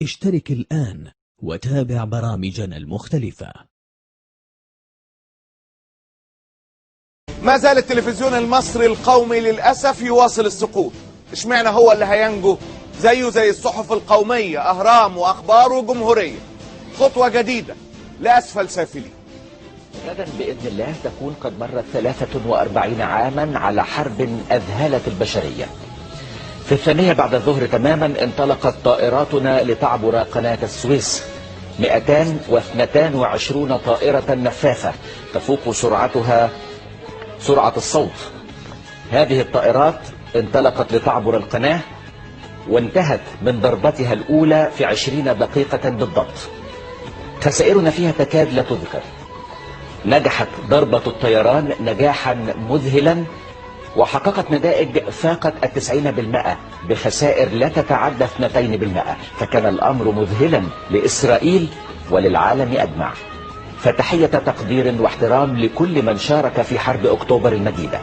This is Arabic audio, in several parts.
اشترك الآن وتابع برامجنا المختلفة. ما زال التلفزيون المصري القومي للأسف يواصل السقوط. اشمعنى هو اللي هينجو؟ زيه زي الصحف القومية، أهرام وأخبار وجمهورية. خطوة جديدة لأسفل سافلين. غدا بإذن الله تكون قد مرت 43 عاما على حرب أذهلت البشرية. في 2 بعد الظهر تماما انطلقت طائراتنا لتعبر قناة السويس. 222 طائرة نفاثة تفوق سرعتها سرعة الصوت. هذه الطائرات انطلقت لتعبر القناة وانتهت من ضربتها الأولى في 20 دقيقة بالضبط. خسائرنا فيها تكاد لا تذكر. نجحت ضربة الطيران نجاحا مذهلا وحققت نتائج فاقت 90% بخسائر لا تتعدى 2%، فكان الأمر مذهلا لإسرائيل وللعالم أجمع. فتحية تقدير واحترام لكل من شارك في حرب أكتوبر المجيدة.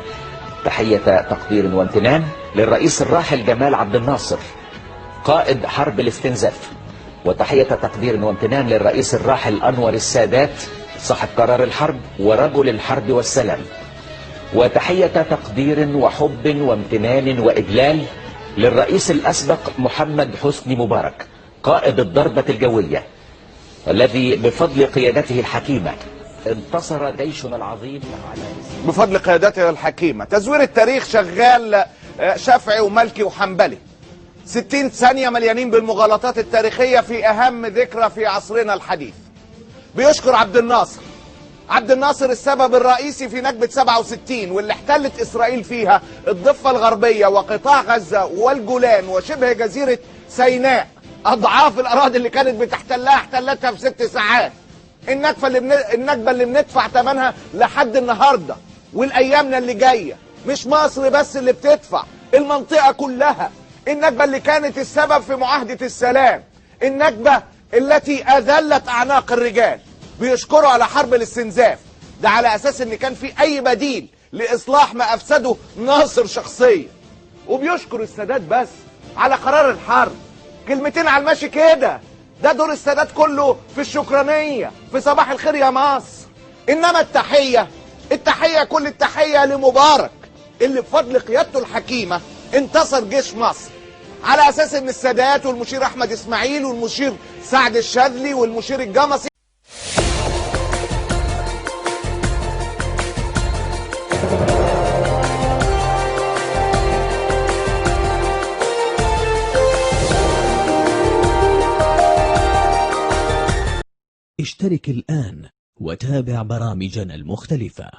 تحية تقدير وامتنان للرئيس الراحل جمال عبد الناصر قائد حرب الاستنزاف. وتحية تقدير وامتنان للرئيس الراحل أنور السادات صاحب قرار الحرب ورجل الحرب والسلام. وتحية تقدير وحب وامتنان وإجلال للرئيس الأسبق محمد حسني مبارك قائد الضربة الجوية الذي بفضل قيادته الحكيمة انتصر جيشنا العظيم على بفضل قيادته الحكيمة. تزوير التاريخ شغال شافعي وملكي وحنبلي. 60 ثانية مليانين بالمغالطات التاريخية في أهم ذكرى في عصرنا الحديث. بيشكر عبد الناصر. عبد الناصر السبب الرئيسي في نكبة 67 واللي احتلت إسرائيل فيها الضفة الغربية وقطاع غزة والجولان وشبه جزيرة سيناء. أضعاف الأراضي اللي كانت بتحتلها احتلتها في 6 ساعات. النكبة اللي بندفع ثمنها لحد النهاردة والأيامنا اللي جاية. مش مصر بس اللي بتدفع، المنطقة كلها. النكبة اللي كانت السبب في معاهدة السلام. النكبة التي أذلت أعناق الرجال. بيشكروا على حرب الاستنزاف ده على أساس إن كان في أي بديل لإصلاح ما أفسده ناصر شخصيا. وبيشكر السادات بس على قرار الحرب. كلمتين على الماشي كده. ده دور السادات كله في الشكرانية في صباح الخير يا مصر. إنما التحية كل التحية لمبارك اللي بفضل قيادته الحكيمة انتصر جيش مصر على أساس إن السادات والمشير أحمد إسماعيل والمشير سعد الشاذلي والمشير الجمصي اشترك الآن وتابع برامجنا المختلفة.